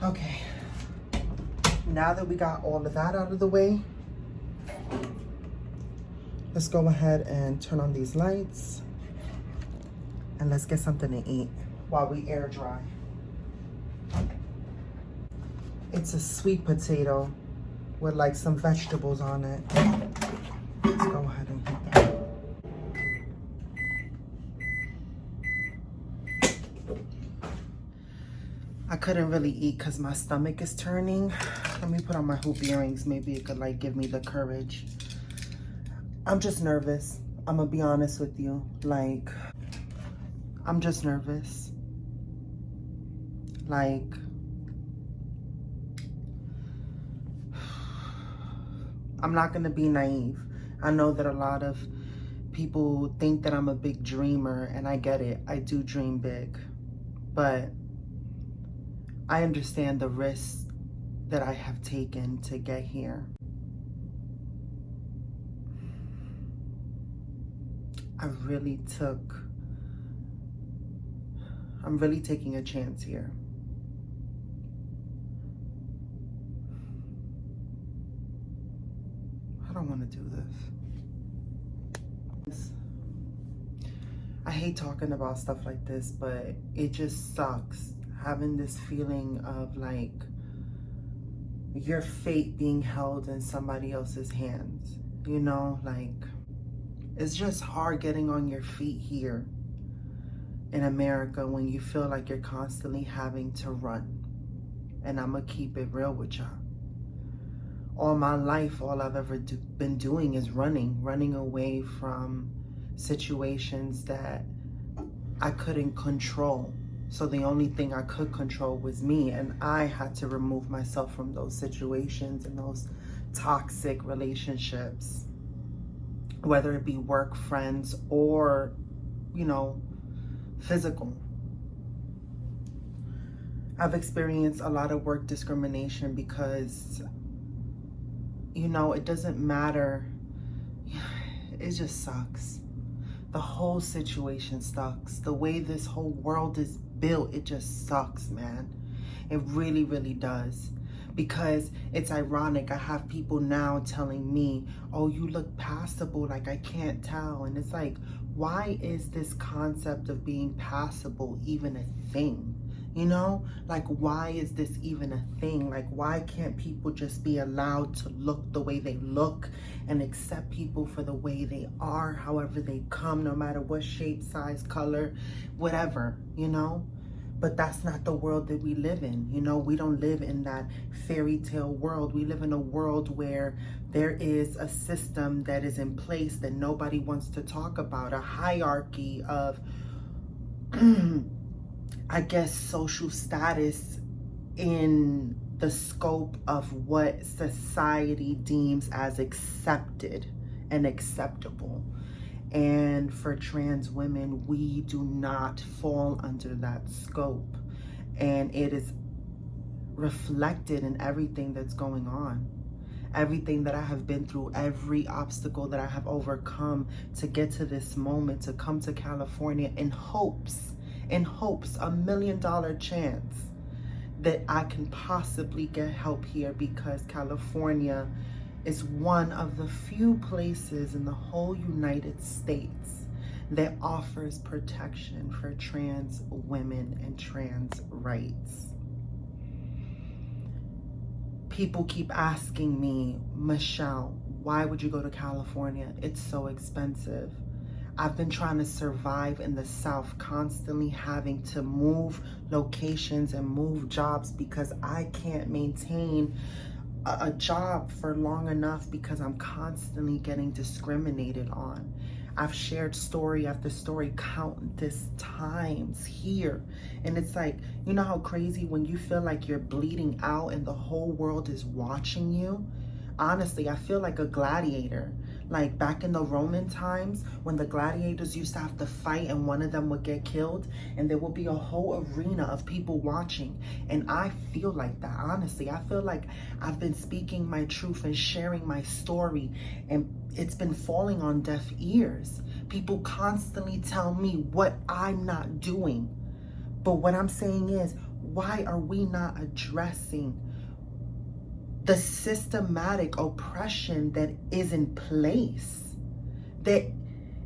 Okay, now that we got all of that out of the way, let's go ahead and turn on these lights and let's get something to eat while we air dry. It's a sweet potato with like some vegetables on it. Let's go ahead and eat that. I couldn't really eat because my stomach is turning. Let me put on my hoop earrings. Maybe it could like give me the courage. I'm just nervous. I'm gonna be honest with you. Like, I'm just nervous. Like, I'm not gonna be naive. I know that a lot of people think that I'm a big dreamer, and I get it. I do dream big. But I understand the risks that I have taken to get here. I'm really taking a chance here. I don't want to do this. I hate talking about stuff like this, but it just sucks having this feeling of like your fate being held in somebody else's hands. You know, like, it's just hard getting on your feet here in America when you feel like you're constantly having to run. And I'm gonna keep it real with y'all. All my life, all I've ever been doing is running away from situations that I couldn't control. So the only thing I could control was me, and I had to remove myself from those situations and those toxic relationships, whether it be work, friends, or, you know, physical. I've experienced a lot of work discrimination because, you know, it doesn't matter. It just sucks. The whole situation sucks. The way this whole world is built, it just sucks, man. It really, really does. Because it's ironic, I have people now telling me, oh, you look passable, like I can't tell. And it's like, why is this concept of being passable even a thing? You know, like, why is this even a thing? Like, why can't people just be allowed to look the way they look and accept people for the way they are, however they come, no matter what shape, size, color, whatever, you know? But that's not the world that we live in. You know, we don't live in that fairy tale world. We live in a world where there is a system that is in place that nobody wants to talk about, a hierarchy of I guess, social status in the scope of what society deems as accepted and acceptable. And for trans women, we do not fall under that scope. And it is reflected in everything that's going on. Everything that I have been through, every obstacle that I have overcome to get to this moment, to come to California in hopes, $1 million chance that I can possibly get help here, because California is one of the few places in the whole United States that offers protection for trans women and trans rights. People keep asking me, Michelle, why would you go to California? It's so expensive. I've been trying to survive in the South, constantly having to move locations and move jobs because I can't maintain a job for long enough because I'm constantly getting discriminated on. I've shared story after story countless times here. And it's like, you know how crazy when you feel like you're bleeding out and the whole world is watching you? Honestly, I feel like a gladiator. Like back in the Roman times when the gladiators used to have to fight and one of them would get killed and there would be a whole arena of people watching. And I feel like that, honestly. I feel like I've been speaking my truth and sharing my story, and it's been falling on deaf ears. People constantly tell me what I'm not doing. But what I'm saying is, Why are we not addressing the systematic oppression that is in place? That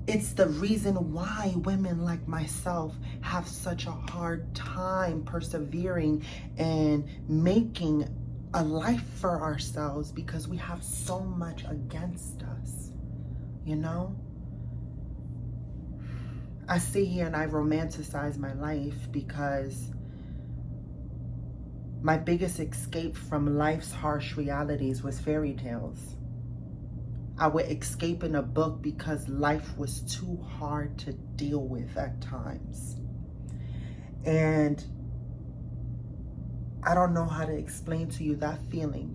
it's the reason why women like myself have such a hard time persevering and making a life for ourselves, because we have so much against us, you know? I sit here and I romanticize my life because my biggest escape from life's harsh realities was fairy tales. I would escape in a book because life was too hard to deal with at times. And I don't know how to explain to you that feeling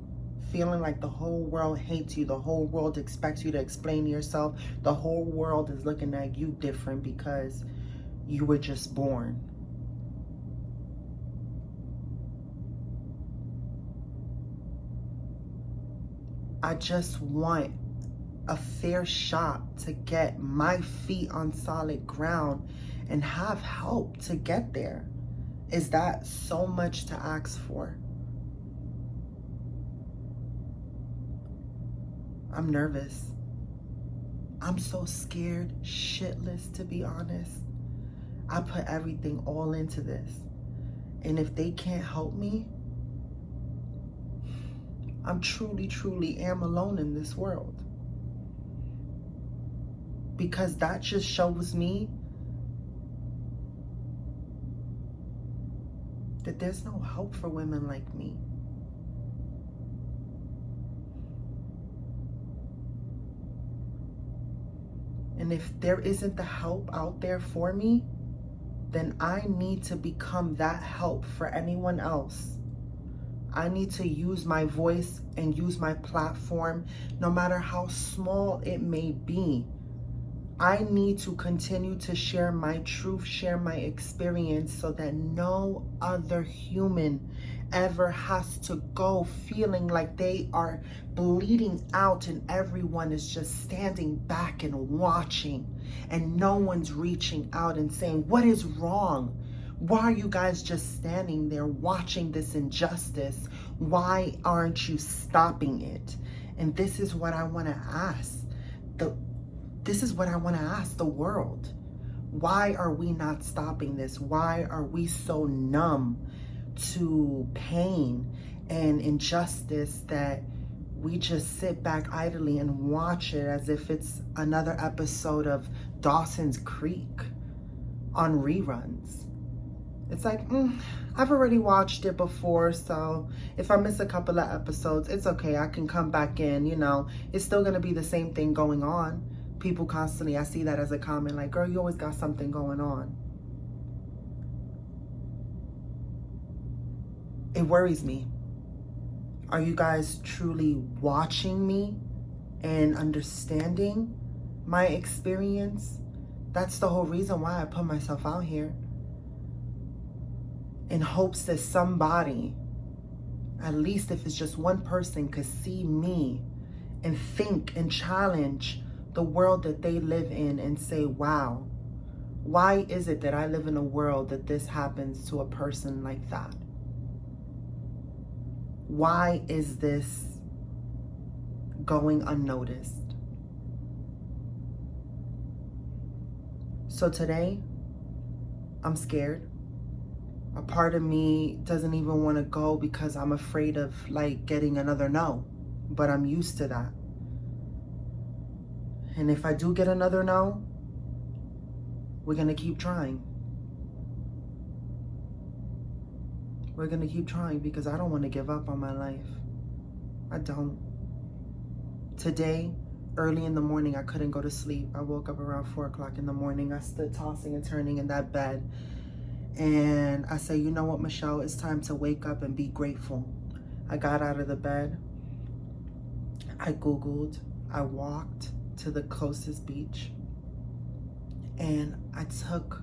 like the whole world hates you, the whole world expects you to explain yourself, the whole world is looking at you different because you were just born. I just want a fair shot to get my feet on solid ground and have help to get there. Is that so much to ask for? I'm nervous. I'm so scared shitless, to be honest. I put everything all into this. And if they can't help me, I'm truly am alone in this world. Because that just shows me that there's no hope for women like me. And if there isn't the help out there for me, then I need to become that help for anyone else. I need to use my voice and use my platform, no matter how small it may be. I need to continue to share my truth, share my experience, so that no other human ever has to go feeling like they are bleeding out and everyone is just standing back and watching and no one's reaching out and saying, what is wrong? Why are you guys just standing there watching this injustice? Why aren't you stopping it? And this is what I want to ask. This is what I want to ask the world. Why are we not stopping this? Why are we so numb to pain and injustice that we just sit back idly and watch it as if it's another episode of Dawson's Creek on reruns? It's like, I've already watched it before, so if I miss a couple of episodes, it's okay. I can come back in, you know. It's still going to be the same thing going on. People constantly, I see that as a comment, like, girl, you always got something going on. It worries me. Are you guys truly watching me and understanding my experience? That's the whole reason why I put myself out here. In hopes that somebody, at least if it's just one person, could see me and think and challenge the world that they live in and say, wow, why is it that I live in a world that this happens to a person like that? Why is this going unnoticed? So today, I'm scared. A part of me doesn't even want to go because I'm afraid of like getting another no, but I'm used to that. And if I do get another no, we're going to keep trying. We're going to keep trying because I don't want to give up on my life. I don't. Today, early in the morning, I couldn't go to sleep. I woke up around 4 o'clock in the morning. I stood tossing and turning in that bed. And I said, you know what, Michelle, it's time to wake up and be grateful. I got out of the bed. I Googled. I walked to the closest beach. And I took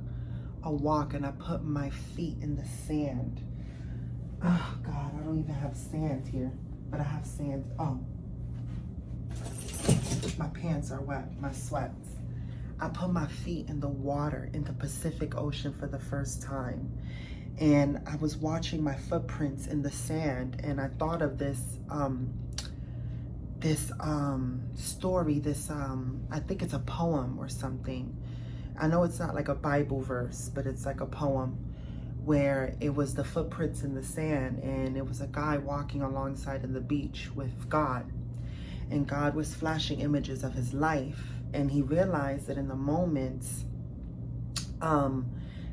a walk and I put my feet in the sand. Oh, God, I don't even have sand here. But I have sand. Oh. My pants are wet. My sweats. I put my feet in the water in the Pacific Ocean for the first time. And I was watching my footprints in the sand, and I thought of this story, I think it's a poem or something. I know it's not like a Bible verse, but it's like a poem where it was the footprints in the sand, and it was a guy walking alongside of the beach with God, and God was flashing images of his life, and he realized that in the moments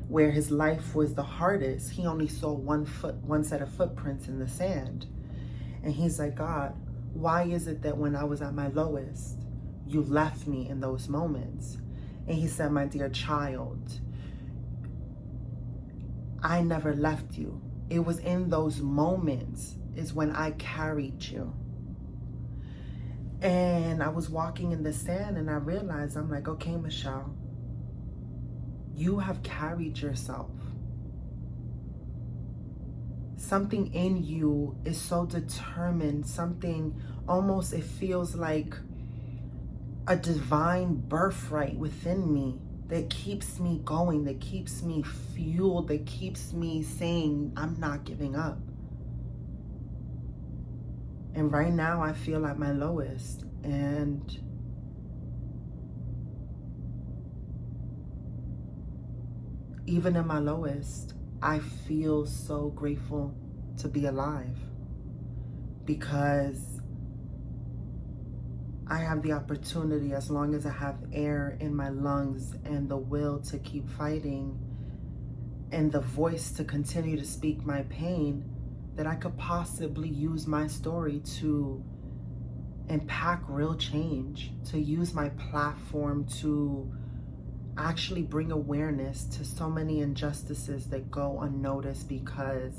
where his life was the hardest, he only saw one set of footprints in the sand. And he's like, God, why is it that when I was at my lowest, you left me in those moments? And he said, my dear child, I never left you. It was in those moments is when I carried you. And I was walking in the sand, and I realized, I'm like, okay, Michelle, you have carried yourself. Something in you is so determined, something almost, it feels like a divine birthright within me that keeps me going, that keeps me fueled, that keeps me saying, I'm not giving up. And right now I feel at my lowest, and even in my lowest, I feel so grateful to be alive, because I have the opportunity, as long as I have air in my lungs and the will to keep fighting and the voice to continue to speak my pain, that I could possibly use my story to impact real change, to use my platform to actually bring awareness to so many injustices that go unnoticed, because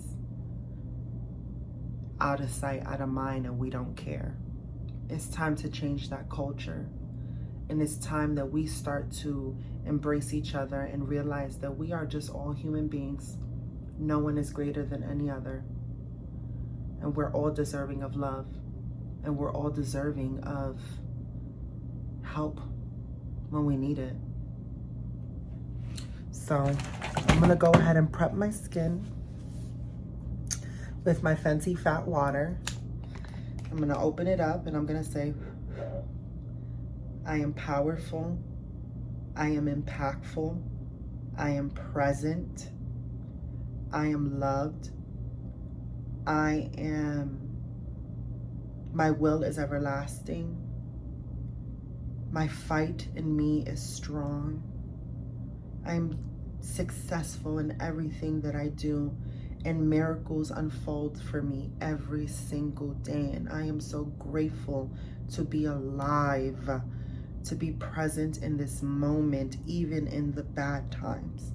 out of sight, out of mind, and we don't care. It's time to change that culture. And it's time that we start to embrace each other and realize that we are just all human beings. No one is greater than any other. And we're all deserving of love. And we're all deserving of help when we need it. So I'm gonna go ahead and prep my skin with my Fenty Fat Water. I'm gonna open it up, and I'm gonna say, I am powerful, I am impactful, I am present, I am loved, my will is everlasting, my fight in me is strong, I'm successful in everything that I do, and miracles unfold for me every single day. And I am so grateful to be alive, to be present in this moment, even in the bad times,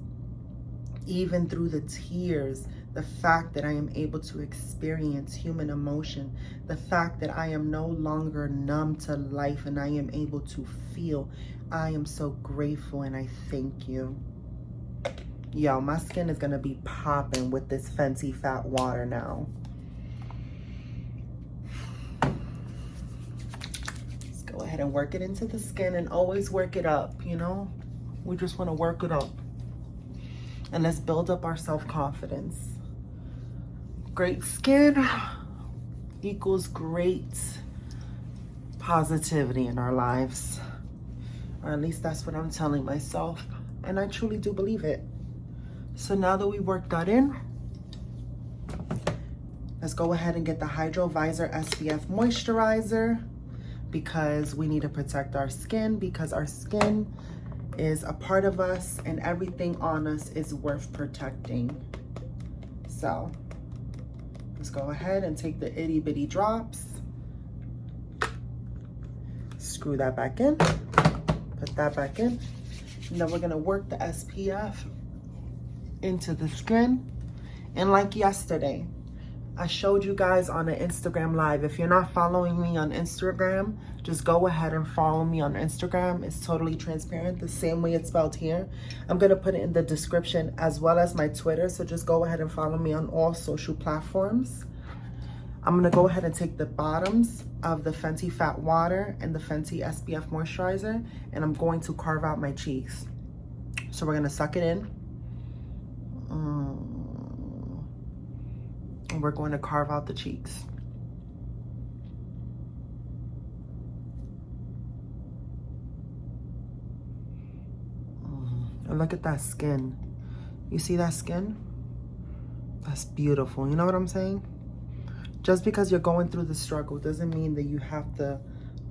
even through the tears, the fact that I am able to experience human emotion, the fact that I am no longer numb to life and I am able to feel. I am so grateful, and I thank you. Yo, my skin is gonna be popping with this Fenty Fat Water now. Let's go ahead and work it into the skin, and always work it up, you know? We just wanna work it up. And let's build up our self-confidence. Great skin equals great positivity in our lives. Or at least that's what I'm telling myself. And I truly do believe it. So now that we worked that in, let's go ahead and get the Hydro Visor SPF Moisturizer, because we need to protect our skin, because our skin is a part of us and everything on us is worth protecting. So let's go ahead and take the itty bitty drops, screw that back in, put that back in. And then we're gonna work the SPF into the skin. And like yesterday, I showed you guys on an Instagram live. If you're not following me on Instagram, just go ahead and follow me on Instagram. It's totally transparent, the same way it's spelled here. I'm gonna put it in the description, as well as my Twitter, so just go ahead and follow me on all social platforms. I'm gonna go ahead and take the bottoms of the Fenty Fat Water and the Fenty SPF Moisturizer, and I'm going to carve out my cheeks. So we're gonna suck it in. And we're going to carve out the cheeks. And look at that skin. You see that skin? That's beautiful. You know what I'm saying? Just because you're going through the struggle doesn't mean that you have to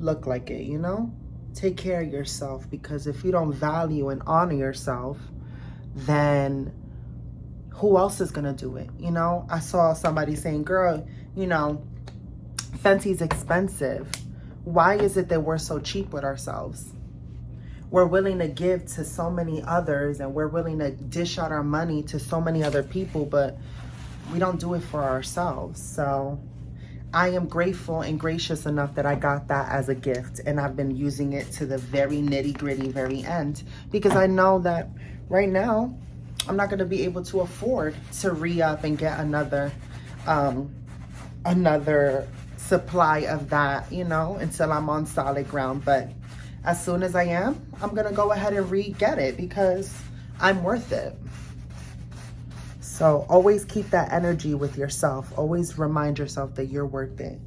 look like it, you know? Take care of yourself, because if you don't value and honor yourself, then who else is gonna do it? You know, I saw somebody saying, girl, you know, Fenty's expensive. Why is it that we're so cheap with ourselves? We're willing to give to so many others, and we're willing to dish out our money to so many other people, but we don't do it for ourselves. So I am grateful and gracious enough that I got that as a gift, and I've been using it to the very nitty-gritty, very end, because I know that right now I'm not going to be able to afford to re-up and get another supply of that, you know, until I'm on solid ground. But as soon as I am, I'm going to go ahead and re-get it, because I'm worth it. So always keep that energy with yourself. Always remind yourself that you're worth it.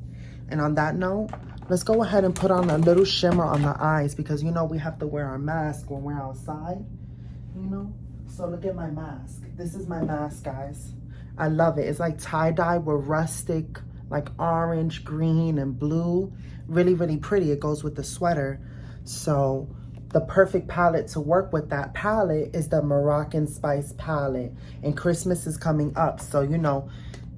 And on that note, let's go ahead and put on a little shimmer on the eyes, because you know we have to wear our mask when we're outside, you know? So look at my mask. This is my mask, guys. I love it. It's like tie-dye with rustic, like orange, green, and blue. Really, really pretty. It goes with the sweater. So the perfect palette to work with that palette is the Moroccan Spice palette. And Christmas is coming up. So, you know,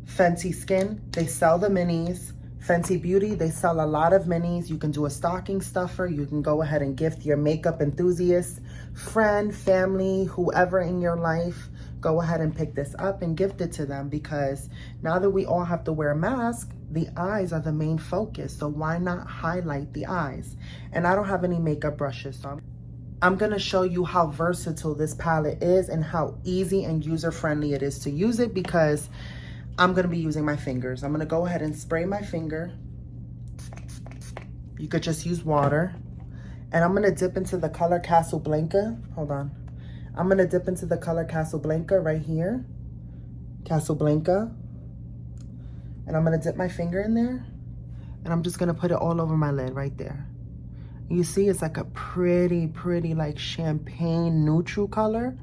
Fenty Skin, they sell the minis. Fenty Beauty, they sell a lot of minis. You can do a stocking stuffer. You can go ahead and gift your makeup enthusiast, friend, family, whoever in your life. Go ahead and pick this up and gift it to them, because now that we all have to wear a mask, the eyes are the main focus. So why not highlight the eyes? And I don't have any makeup brushes, so I'm gonna show you how versatile this palette is and how easy and user-friendly it is to use it, because I'm gonna be using my fingers. I'm gonna go ahead and spray my finger. You could just use water. And I'm gonna dip into the color Casablanca. Hold on. I'm gonna dip into the color Casablanca right here. Casablanca. And I'm gonna dip my finger in there. And I'm just gonna put it all over my lid right there. You see, it's like a pretty, pretty like champagne neutral color.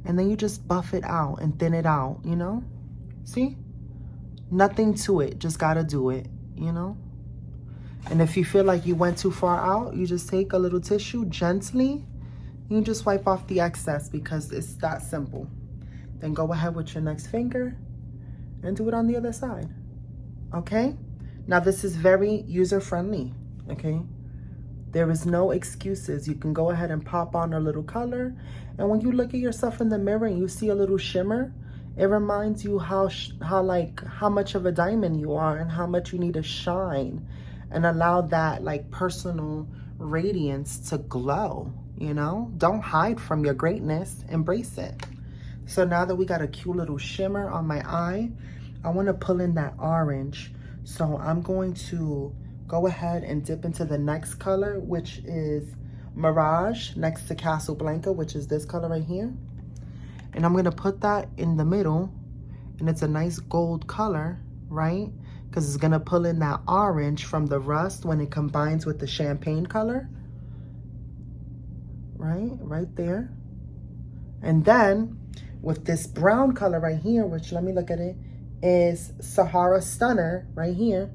And then you just buff it out and thin it out, you know? See? Nothing to it, just gotta do it, you know? And if you feel like you went too far out, you just take a little tissue gently. You just wipe off the excess, because it's that simple. Then go ahead with your next finger and do it on the other side, okay? Now this is very user-friendly, okay? There is no excuses. You can go ahead and pop on a little color, and when you look at yourself in the mirror and you see a little shimmer, it reminds you how much of a diamond you are and how much you need to shine and allow that like personal radiance to glow, you know? Don't hide from your greatness, embrace it. So now that we got a cute little shimmer on my eye, I wanna pull in that orange. So I'm going to go ahead and dip into the next color, which is Mirage, next to Casablanca, which is this color right here. And I'm gonna put that in the middle, and it's a nice gold color, right? Because it's gonna pull in that orange from the rust when it combines with the champagne color. Right there. And then with this brown color right here, which let me look at it, is Sahara Stunner right here.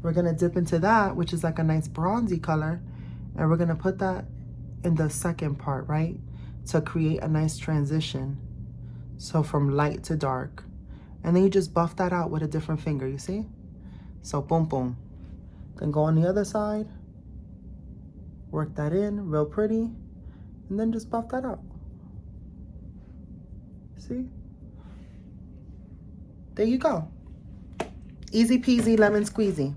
We're gonna dip into that, which is like a nice bronzy color. And we're gonna put that in the second part, right? To create a nice transition. So from light to dark. And then you just buff that out with a different finger, you see? So boom, boom. Then go on the other side. Work that in, real pretty. And then just buff that out. See? There you go. Easy peasy, lemon squeezy.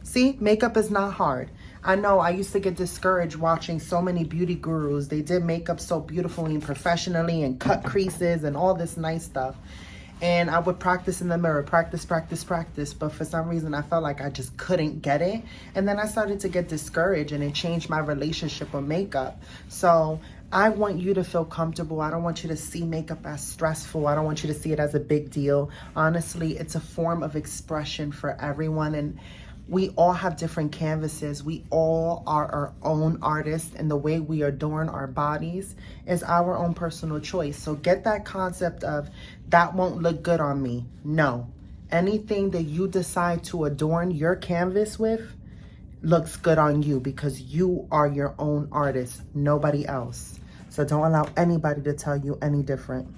See, makeup is not hard. I know I used to get discouraged watching so many beauty gurus. They did makeup so beautifully and professionally and cut creases and all this nice stuff. And I would practice in the mirror, practice. But for some reason, I felt like I just couldn't get it. And then I started to get discouraged, and it changed my relationship with makeup. So I want you to feel comfortable. I don't want you to see makeup as stressful. I don't want you to see it as a big deal. Honestly, it's a form of expression for everyone. And we all have different canvases. We all are our own artists. And the way we adorn our bodies is our own personal choice. So get that concept of that won't look good on me. No. Anything that you decide to adorn your canvas with looks good on you because you are your own artist, nobody else. So don't allow anybody to tell you any different.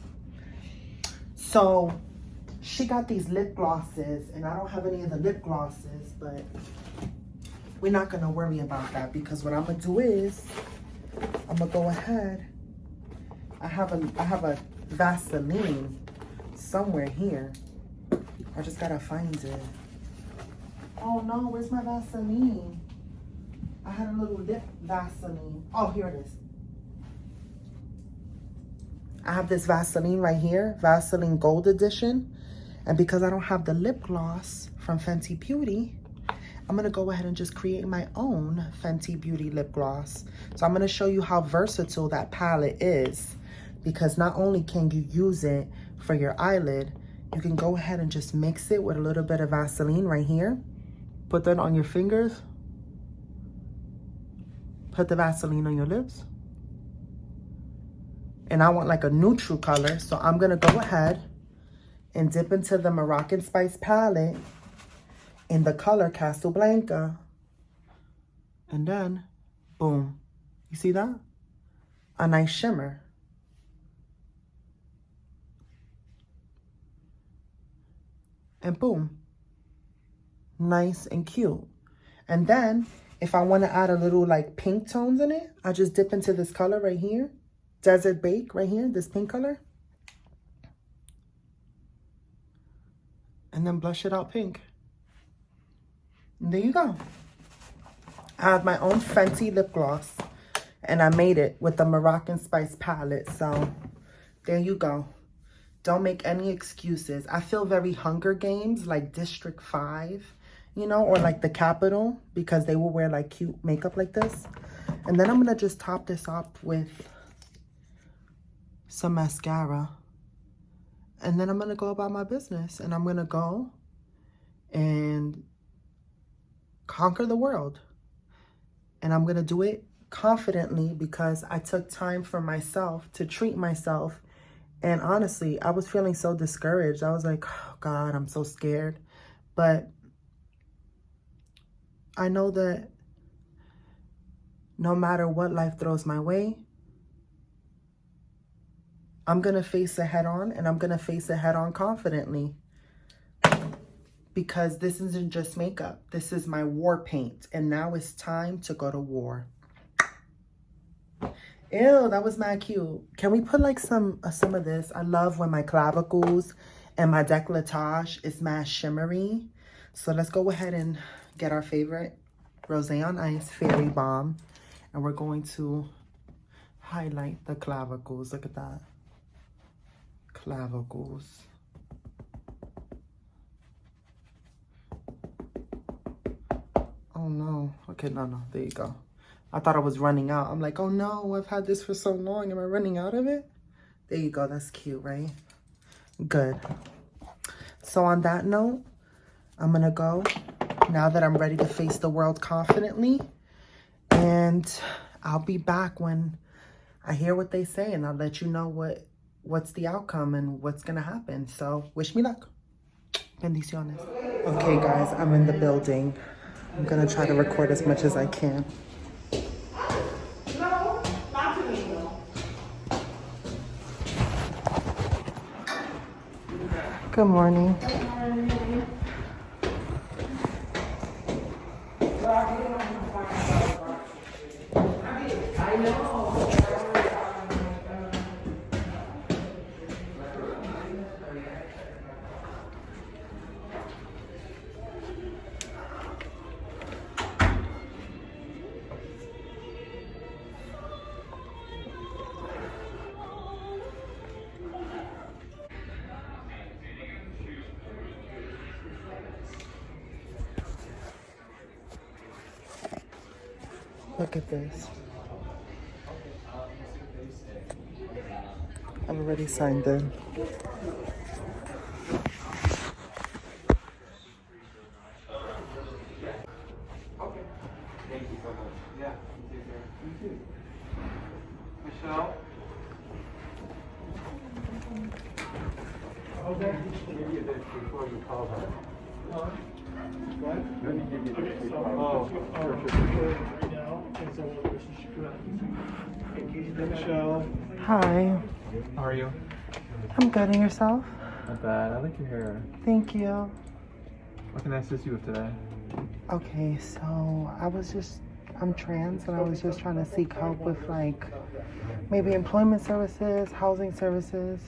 So she got these lip glosses, and I don't have any of the lip glosses, but we're not gonna worry about that because what I'm gonna do is I'm gonna go ahead. I have a Vaseline somewhere here. I just gotta find it. Oh no, where's my Vaseline? I had a little lip Vaseline. Oh, here it is. I have this Vaseline right here, Vaseline Gold Edition. And because I don't have the lip gloss from Fenty Beauty, I'm gonna go ahead and just create my own Fenty Beauty lip gloss. So I'm gonna show you how versatile that palette is, because not only can you use it for your eyelid, you can go ahead and just mix it with a little bit of Vaseline right here. Put that on your fingers. Put the Vaseline on your lips. And I want like a neutral color, so I'm gonna go ahead and dip into the Moroccan Spice palette in the color Casablanca. And then, boom. You see that? A nice shimmer. And boom. Nice and cute. And then, if I want to add a little like pink tones in it, I just dip into this color right here. Desert Bake right here, this pink color. And then blush it out pink. And there you go. I have my own Fenty lip gloss. And I made it with the Moroccan Spice palette. So there you go. Don't make any excuses. I feel very Hunger Games, like District 5, you know, or like the Capitol, because they will wear like cute makeup like this. And then I'm going to just top this up with some mascara. And then I'm going to go about my business. And I'm going to go and conquer the world. And I'm going to do it confidently because I took time for myself to treat myself. And honestly, I was feeling so discouraged. I was like, oh God, I'm so scared. But I know that no matter what life throws my way, I'm going to face it head on, and I'm going to face it head on confidently. Because this isn't just makeup. This is my war paint. And now it's time to go to war. Ew, that was mad cute. Can we put like some of this? I love when my clavicles and my décolletage is mad shimmery. So let's go ahead and get our favorite Rosé on Ice Fairy Balm. And we're going to highlight the clavicles. Look at that. Clavicles. Oh no. Okay, no. There you go. I thought I was running out. I'm like, oh no, I've had this for so long. Am I running out of it? There you go. That's cute, right? Good. So on that note, I'm going to go now that I'm ready to face the world confidently. And I'll be back when I hear what they say, and I'll let you know what's the outcome and what's going to happen. So wish me luck. Bendiciones. Okay, guys, I'm in the building. I'm going to try to record as much as I can. Good morning. Good morning. I know. Look at this. already signed in. Thank you so much. Yeah, you take care. You too. Michelle? Okay. Give you this before you call her. What? Let me give you this before. Oh, sure. Michelle. Hi. How are you? I'm good, and yourself? Not bad. I like your hair. Thank you. What can I assist you with today? Okay, so I'm trans, and I was just trying to seek help with like maybe employment services, housing services,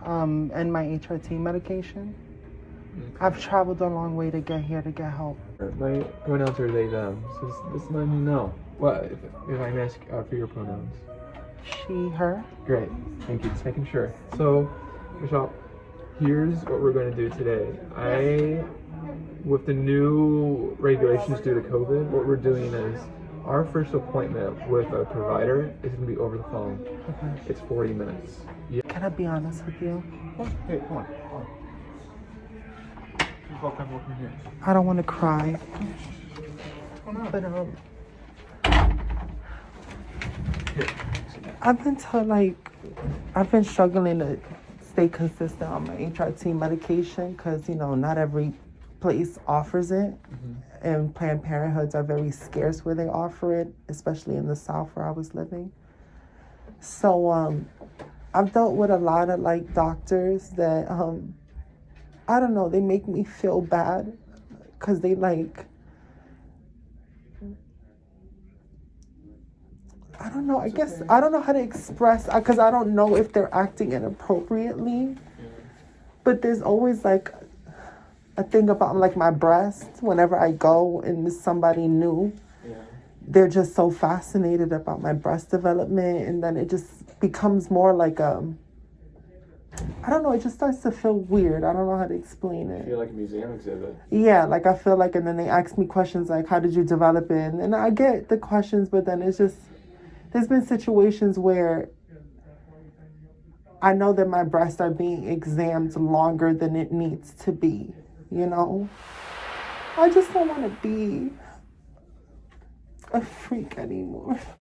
and my HRT medication. I've traveled a long way to get here to get help. My pronouns are they, them. So just let me know. What if I may ask for your pronouns? She, her. Great. Thank you. Just making sure. So, Michelle, here's what we're going to do today. With the new regulations due to COVID, what we're doing is our first appointment with a provider is going to be over the phone. Okay. It's 40 minutes. Yeah. Can I be honest with you? Hey, come on. Just walk here. I don't want to cry, but I've been struggling to stay consistent on my HRT medication because, not every place offers it. Mm-hmm. And Planned Parenthoods are very scarce where they offer it, especially in the South where I was living. So I've dealt with a lot of doctors that, I don't know, they make me feel bad because they I don't know. I guess I don't know how to express because I don't know if they're acting inappropriately. But there's always a thing about my breast. Whenever I go and there's somebody new, they're just so fascinated about my breast development, and then it just becomes more I don't know. It just starts to feel weird. I don't know how to explain it. I feel like a museum exhibit. Yeah, I feel and then they ask me questions like, "How did you develop it?" And I get the questions, but then it's just. There's been situations where I know that my breasts are being examined longer than it needs to be, I just don't want to be a freak anymore.